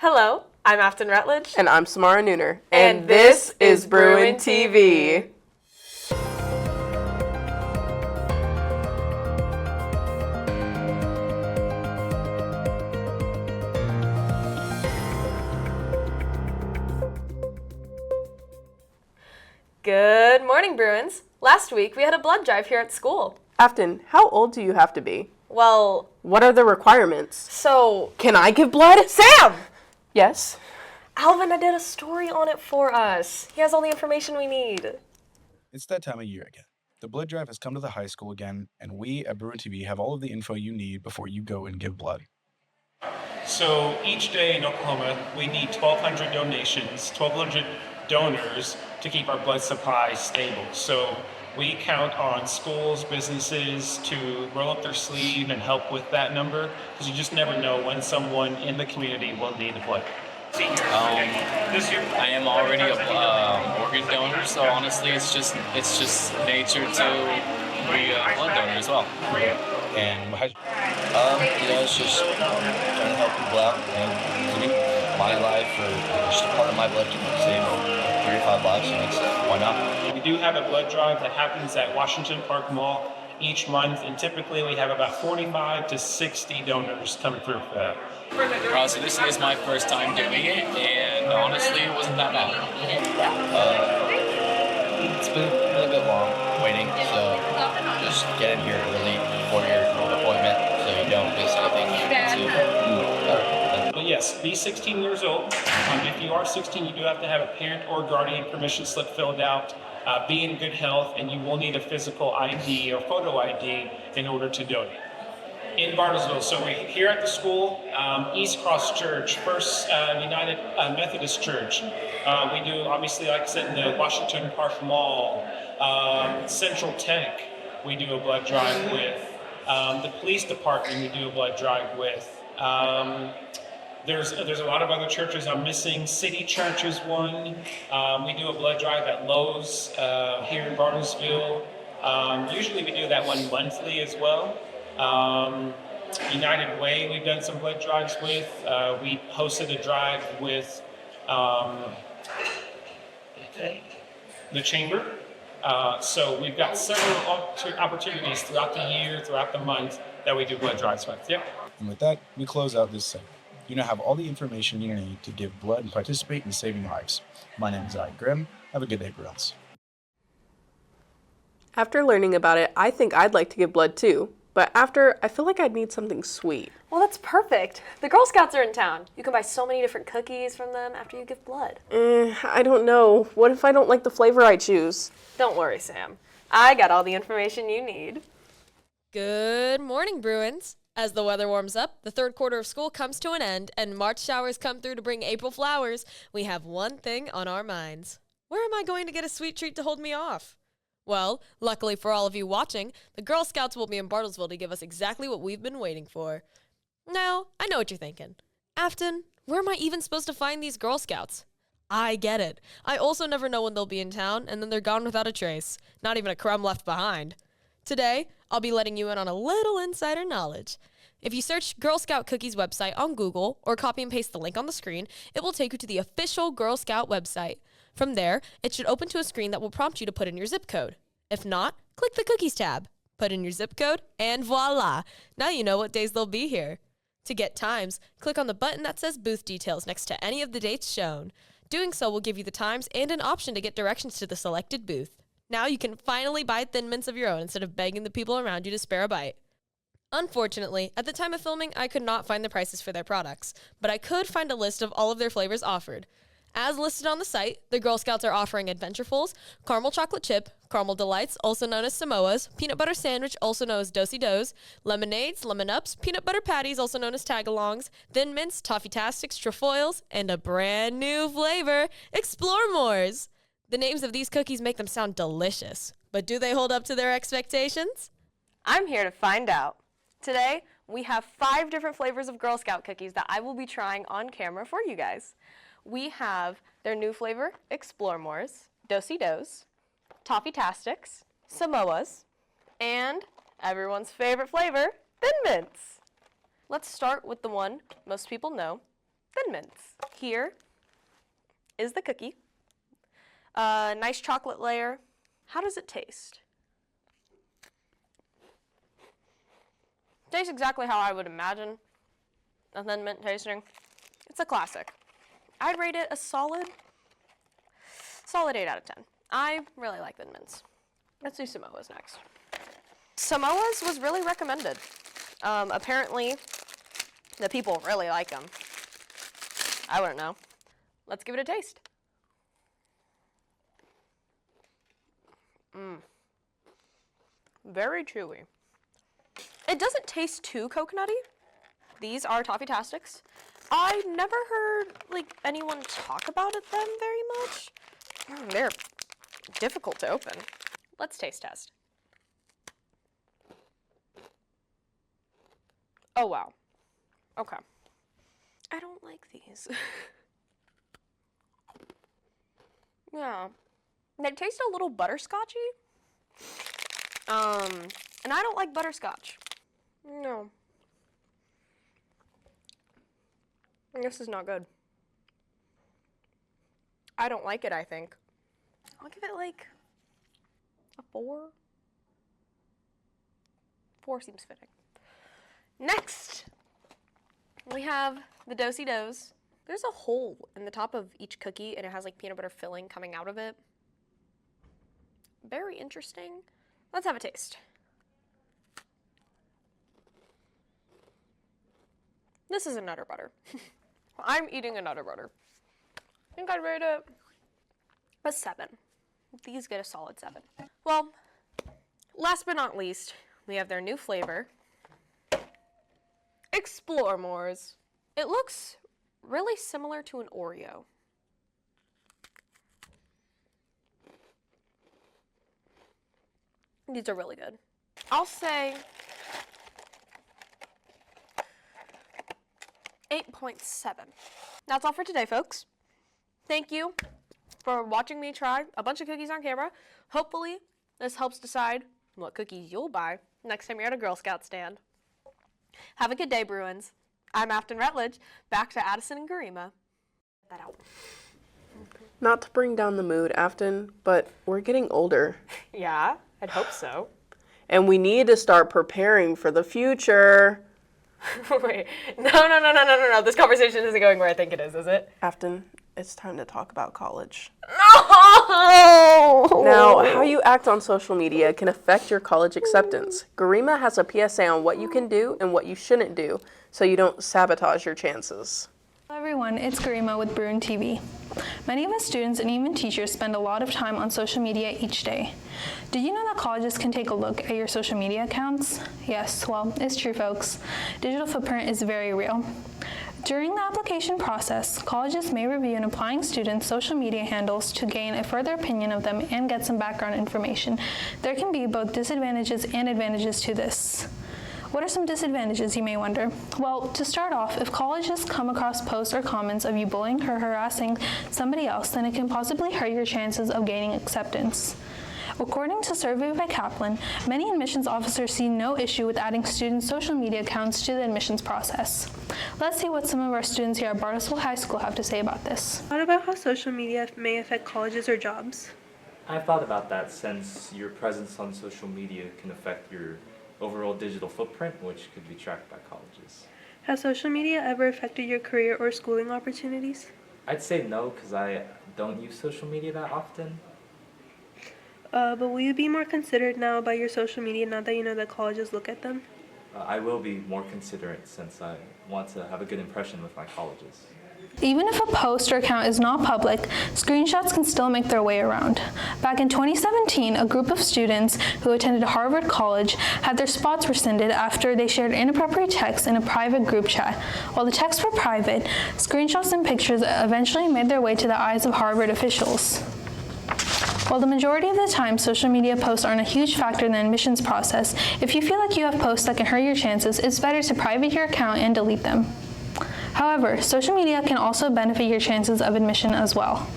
Hello, I'm Afton Rutledge. And I'm Samara Nooner. And this is Bruin TV. Good morning, Bruins. Last week we had a blood drive here at school. Afton, how old do you have to be? Well, what are the requirements? So... Can I give blood? Sam! Yes? Alvin did a story on it for us. He has all the information we need. It's that time of year again. The blood drive has come to the high school again, and we at Bruin TV have all of the info you need before you go and give blood. So each day in Oklahoma, we need 1,200 donations, 1,200 donors to keep our blood supply stable. So we count on schools, businesses to roll up their sleeve and help with that number, because you just never know when someone in the community will need blood. I am already a organ donor, so honestly, it's just nature to be a blood donor as well. And it's just trying to help people out and living my life or just a part of my blood can save 35 lives, so why not? We do have a blood drive that happens at Washington Park Mall each month, and typically we have about 45 to 60 donors coming through for that. So this is my first time doing it, and honestly, it wasn't that bad. It's been a bit long waiting, so just get in here early before your appointment so you don't miss anything. But yes, be 16 years old. If you are 16, you do have to have a parent or guardian permission slip filled out. Be in good health, and you will need a physical ID or photo ID in order to donate. In Bartlesville, so we're here at the school, East Cross Church, First United Methodist Church. We do, obviously, like I said, in the Washington Park Mall, Central Tech, we do a blood drive with. The police department, we do a blood drive with. There's a lot of other churches I'm missing. City Church is one. We do a blood drive at Lowe's here in Bartlesville. Usually we do that one monthly as well. United Way, we've done some blood drives with. We hosted a drive with the Chamber. So we've got several opportunities throughout the year, throughout the month, that we do blood drives with. Yep. And with that, we close out this segment. You now have all the information you need to give blood and participate in saving lives. My name is Ike Grimm. Have a good day, Bruins. After learning about it, I think I'd like to give blood too. But after, I feel like I'd need something sweet. Well, that's perfect. The Girl Scouts are in town. You can buy so many different cookies from them after you give blood. I don't know. What if I don't like the flavor I choose? Don't worry, Sam. I got all the information you need. Good morning, Bruins. As the weather warms up, the third quarter of school comes to an end, and March showers come through to bring April flowers, we have one thing on our minds. Where am I going to get a sweet treat to hold me off? Well, luckily for all of you watching, the Girl Scouts will be in Bartlesville to give us exactly what we've been waiting for. Now, I know what you're thinking. Afton, where am I even supposed to find these Girl Scouts? I get it. I also never know when they'll be in town, and then they're gone without a trace. Not even a crumb left behind. Today, I'll be letting you in on a little insider knowledge. If you search Girl Scout Cookies website on Google or copy and paste the link on the screen, it will take you to the official Girl Scout website. From there, it should open to a screen that will prompt you to put in your zip code. If not, click the Cookies tab, put in your zip code, and voila! Now you know what days they'll be here. To get times, click on the button that says Booth Details next to any of the dates shown. Doing so will give you the times and an option to get directions to the selected booth. Now you can finally buy Thin Mints of your own instead of begging the people around you to spare a bite. Unfortunately, at the time of filming, I could not find the prices for their products, but I could find a list of all of their flavors offered. As listed on the site, the Girl Scouts are offering Adventurefuls, Caramel Chocolate Chip, Caramel Delights, also known as Samoas, Peanut Butter Sandwich, also known as Do-Si-Dos, Lemonades, Lemon Ups, Peanut Butter Patties, also known as Tagalongs, Thin Mints, Toffee-Tastics, Trefoils, and a brand new flavor, Explore Mores. The names of these cookies make them sound delicious, but do they hold up to their expectations? I'm here to find out. Today, we have 5 different flavors of Girl Scout cookies that I will be trying on camera for you guys. We have their new flavor, Explore Mores, Do-Si-Dos, Toffee-Tastics, Samoas, and everyone's favorite flavor, Thin Mints. Let's start with the one most people know, Thin Mints. Here is the cookie. Nice chocolate layer. How does it taste? Tastes exactly how I would imagine a Thin Mint tasting. It's a classic. I'd rate it a solid 8 out of 10. I really like Thin Mints. Let's do Samoa's next. Samoa's was really recommended. Apparently, the people really like them. I wouldn't know. Let's give it a taste. Very chewy. It doesn't taste too coconutty. These are Toffee-tastics. I never heard anyone talk about them very much. They're difficult to open. Let's taste test. Oh wow. Okay. I don't like these. Yeah. They taste a little butterscotchy. And I don't like butterscotch. No. This is not good. I don't like it, I think. I'll give it like a 4. 4 seems fitting. Next, we have the Do-si-dos. There's a hole in the top of each cookie, and it has like peanut butter filling coming out of it. Very interesting. Let's have a taste. This is a Nutter Butter. I'm eating a Nutter Butter. I think I'd rate it a 7. These get a solid 7. Well, last but not least, we have their new flavor, Explore Mores. It looks really similar to an Oreo. These are really good. I'll say 8.7. That's all for today, folks. Thank you for watching me try a bunch of cookies on camera. Hopefully, this helps decide what cookies you'll buy next time you're at a Girl Scout stand. Have a good day, Bruins. I'm Afton Rutledge. Back to Addison and Garima. Get that out. Not to bring down the mood, Afton, but we're getting older. Yeah, I'd hope so. And we need to start preparing for the future. Wait, no. This conversation isn't going where I think it is it? Afton, it's time to talk about college. No! Now, how you act on social media can affect your college acceptance. Garima has a PSA on what you can do and what you shouldn't do so you don't sabotage your chances. Hello everyone, it's Garima with Bruin TV. Many of us students and even teachers spend a lot of time on social media each day. Did you know that colleges can take a look at your social media accounts? Yes, well, it's true folks. Digital footprint is very real. During the application process, colleges may review an applying student's social media handles to gain a further opinion of them and get some background information. There can be both disadvantages and advantages to this. What are some disadvantages, you may wonder? Well, to start off, if colleges come across posts or comments of you bullying or harassing somebody else, then it can possibly hurt your chances of gaining acceptance. According to a survey by Kaplan, many admissions officers see no issue with adding students' social media accounts to the admissions process. Let's see what some of our students here at Bartlesville High School have to say about this. What about how social media may affect colleges or jobs? I've thought about that since your presence on social media can affect your overall digital footprint, which could be tracked by colleges. Has social media ever affected your career or schooling opportunities? I'd say no, because I don't use social media that often. But will you be more considerate now about your social media now that you know that colleges look at them? I will be more considerate since I want to have a good impression with my colleges. Even if a post or account is not public, screenshots can still make their way around. Back in 2017, a group of students who attended Harvard College had their spots rescinded after they shared inappropriate text in a private group chat. While the texts were private, screenshots and pictures eventually made their way to the eyes of Harvard officials. While the majority of the time social media posts aren't a huge factor in the admissions process, if you feel like you have posts that can hurt your chances, it's better to private your account and delete them. However, social media can also benefit your chances of admission as well.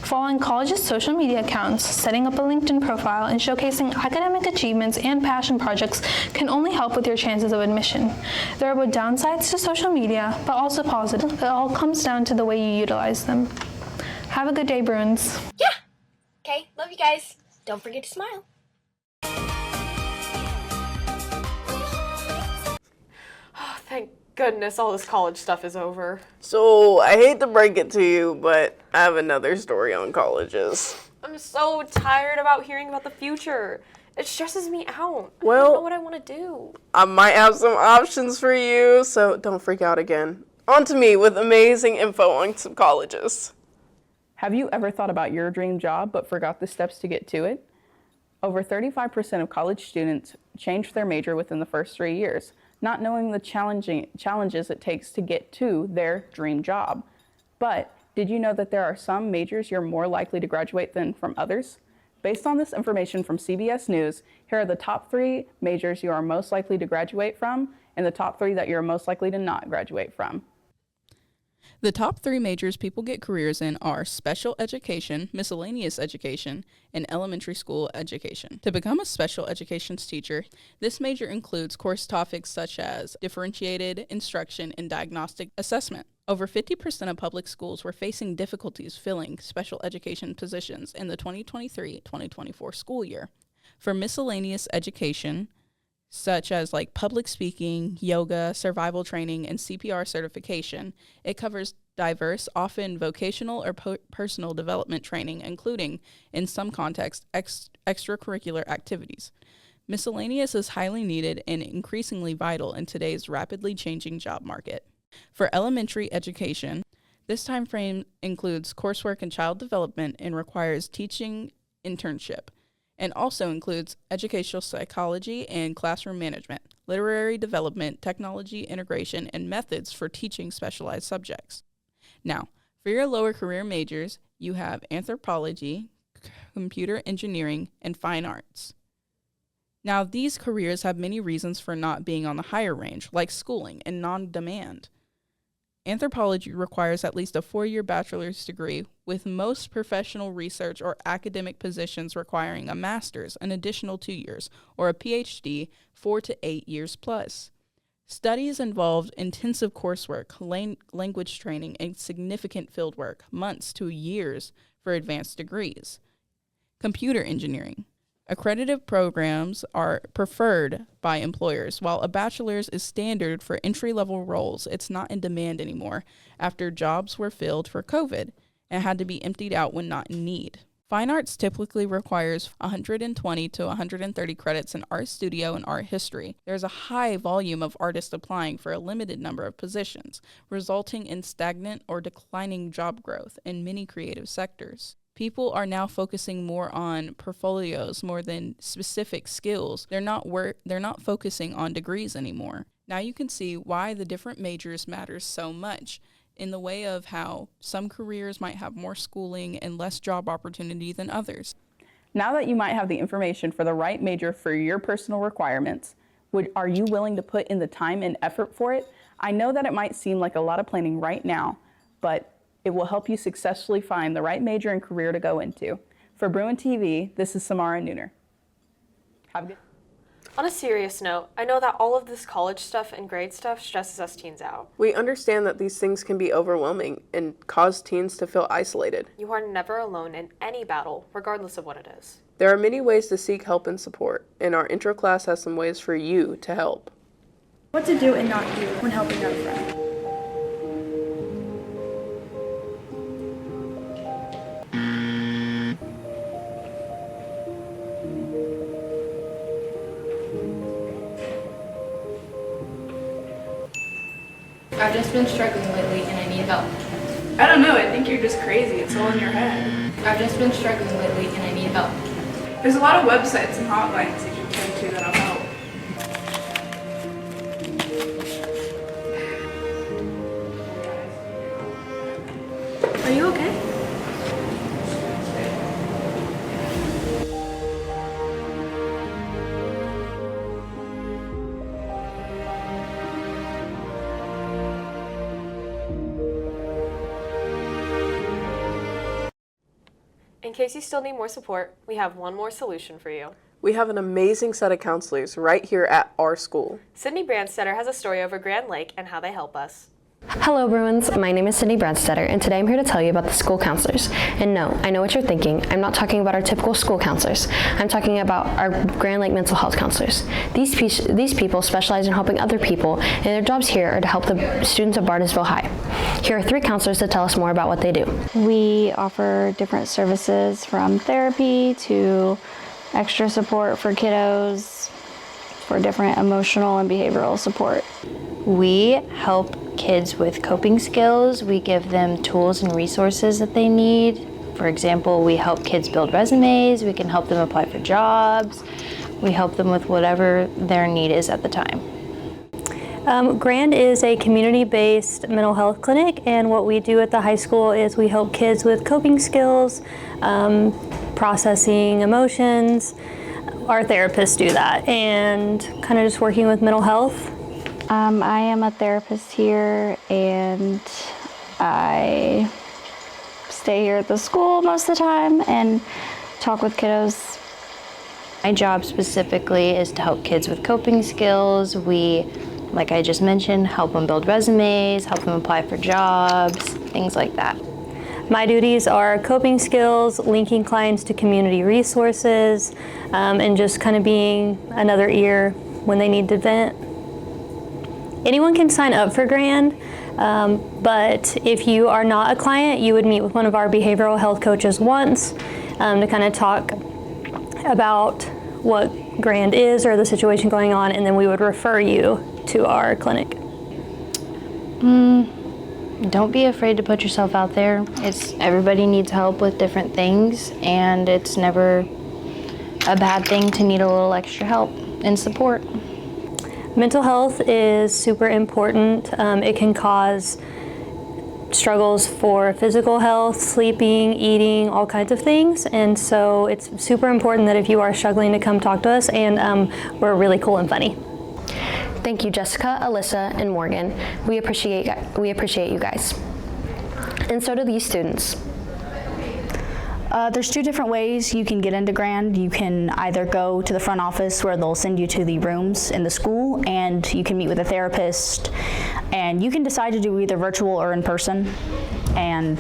Following college's social media accounts, setting up a LinkedIn profile, and showcasing academic achievements and passion projects can only help with your chances of admission. There are both downsides to social media, but also positives. It all comes down to the way you utilize them. Have a good day, Bruins. Yeah. Okay, love you guys. Don't forget to smile. Oh, thank goodness all this college stuff is over. So, I hate to break it to you, but I have another story on colleges. I'm so tired about hearing about the future. It stresses me out. I Well, don't know what I want to do. I might have some options for you, so don't freak out again. On to me with amazing info on some colleges. Have you ever thought about your dream job but forgot the steps to get to it? Over 35% of college students change their major within the first 3 years, not knowing the challenges it takes to get to their dream job. But did you know that there are some majors you're more likely to graduate than from others? Based on this information from CBS News, here are the top 3 majors you are most likely to graduate from and the top 3 that you're most likely to not graduate from. The top 3 majors people get careers in are special education, miscellaneous education, and elementary school education. To become a special education teacher, this major includes course topics such as differentiated instruction and diagnostic assessment. Over 50% of public schools were facing difficulties filling special education positions in the 2023-2024 school year. For miscellaneous education, such as like public speaking, yoga, survival training, and CPR certification, it covers diverse, often vocational or personal development training, including, in some contexts, extracurricular activities. Miscellaneous is highly needed and increasingly vital in today's rapidly changing job market. For elementary education, this time frame includes coursework in child development and requires teaching internship, and also includes educational psychology and classroom management, literary development, technology integration, and methods for teaching specialized subjects. Now, for your lower career majors, you have anthropology, computer engineering, and fine arts. Now, these careers have many reasons for not being on the higher range, like schooling and non-demand. Anthropology requires at least a 4-year bachelor's degree, with most professional research or academic positions requiring a master's, an additional 2 years, or a PhD, 4 to 8 years plus. Studies involved intensive coursework, language training, and significant fieldwork, months to years for advanced degrees. Computer engineering. Accredited programs are preferred by employers. While a bachelor's is standard for entry-level roles, it's not in demand anymore after jobs were filled for COVID and had to be emptied out when not in need. Fine arts typically requires 120 to 130 credits in art studio and art history. There's a high volume of artists applying for a limited number of positions, resulting in stagnant or declining job growth in many creative sectors. People are now focusing more on portfolios more than specific skills. They're not focusing on degrees anymore. Now you can see why the different majors matters so much in the way of how some careers might have more schooling and less job opportunity than others. Now that you might have the information for the right major for your personal requirements, are you willing to put in the time and effort for it? I know that it might seem like a lot of planning right now, but it will help you successfully find the right major and career to go into. For Bruin TV, this is Samara Nooner. Have a good. On a serious note, I know that all of this college stuff and grade stuff stresses us teens out. We understand that these things can be overwhelming and cause teens to feel isolated. You are never alone in any battle, regardless of what it is. There are many ways to seek help and support, and our intro class has some ways for you to help. What to do and not do when helping out a friend. I've just been struggling lately and I need help. I don't know, I think you're just crazy. It's all in your head. I've just been struggling lately and I need help. There's a lot of websites and hotlines you can turn to that'll help. Are you okay? in case you still need more support, we have one more solution for you. We have an amazing set of counselors right here at our school. Sydney Brandstetter has a story over Grand Lake and how they help us. Hello Bruins, my name is Sydney Brandstetter and today I'm here to tell you about the school counselors. And no, I know what you're thinking, I'm not talking about our typical school counselors. I'm talking about our Grand Lake mental health counselors. These people specialize in helping other people and their jobs here are to help the students of Barnesville High. Here are 3 counselors to tell us more about what they do. We offer different services from therapy to extra support for kiddos, for different emotional and behavioral support. We help kids with coping skills. We give them tools and resources that they need. For example, we help kids build resumes. We can help them apply for jobs. We help them with whatever their need is at the time. Grand is a community-based mental health clinic, and what we do at the high school is we help kids with coping skills, processing emotions. Our therapists do that, and kind of just working with mental health. I am a therapist here, and I stay here at the school most of the time and talk with kiddos. My job specifically is to help kids with coping skills. We, like I just mentioned, help them build resumes, help them apply for jobs, things like that. My duties are coping skills, linking clients to community resources, and just kind of being another ear when they need to vent. Anyone can sign up for Grand, but if you are not a client, you would meet with one of our behavioral health coaches once to kind of talk about what Grand is or the situation going on, and then we would refer you to our clinic. Don't be afraid to put yourself out there. Everybody needs help with different things, and it's never a bad thing to need a little extra help and support. Mental health is super important. It can cause struggles for physical health, sleeping, eating, all kinds of things. And so it's super important that if you are struggling to come talk to us, and we're really cool and funny. Thank you, Jessica, Alyssa, and Morgan. We appreciate you guys. And so do these students. There's 2 different ways you can get into Grand. You can either go to the front office where they'll send you to the rooms in the school, and you can meet with a therapist, and you can decide to do either virtual or in person. And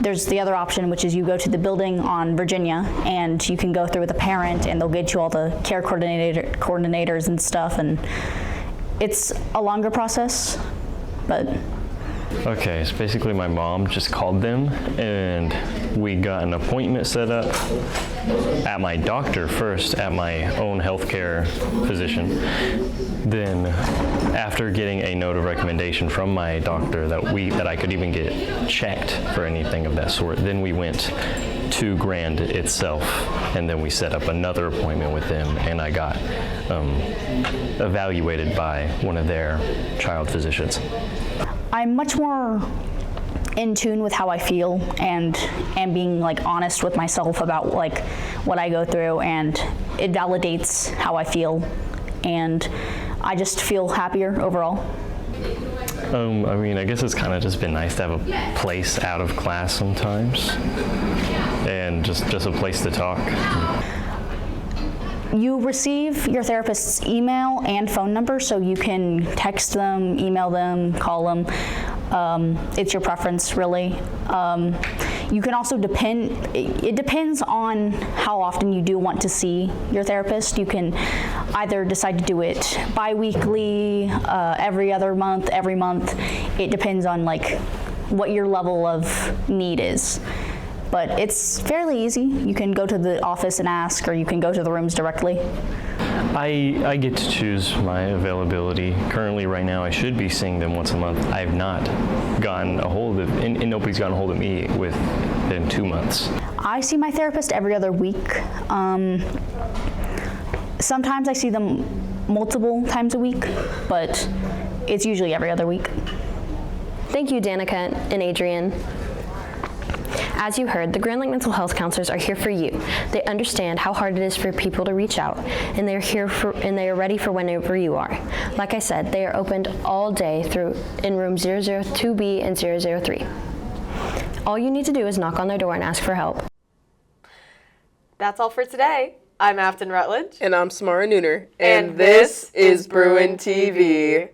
there's the other option, which is you go to the building on Virginia, and you can go through with a parent, and they'll get you all the care coordinators and stuff, and it's a longer process, but. Okay, so basically my mom just called them and we got an appointment set up at my doctor first, at my own healthcare physician. Then after getting a note of recommendation from my doctor that I could even get checked for anything of that sort, then we went to Grand itself, and then we set up another appointment with them, and I got evaluated by one of their child physicians. I'm much more in tune with how I feel and being like honest with myself about like what I go through, and it validates how I feel, and I just feel happier overall. I mean, I guess it's kind of just been nice to have a place out of class sometimes, and just a place to talk. You receive your therapist's email and phone number, so you can text them, email them, call them. It's your preference, really. You can also it depends on how often you do want to see your therapist. You can either decide to do it bi-weekly, every other month, every month. It depends on like what your level of need is. But it's fairly easy. You can go to the office and ask, or you can go to the rooms directly. I get to choose my availability. Currently, right now, I should be seeing them once a month. I have not gotten a hold of, and nobody's gotten a hold of me within 2 months. I see my therapist every other week. Sometimes I see them multiple times a week, but it's usually every other week. Thank you, Danica and Adrian. As you heard, the Grand Lake mental health counselors are here for you. They understand how hard it is for people to reach out, and they are ready for whenever you are. Like I said, they are opened all day in room 002B and 003. All you need to do is knock on their door and ask for help. That's all for today. I'm Afton Rutledge. And I'm Samara Nooner. And this is Bruin TV.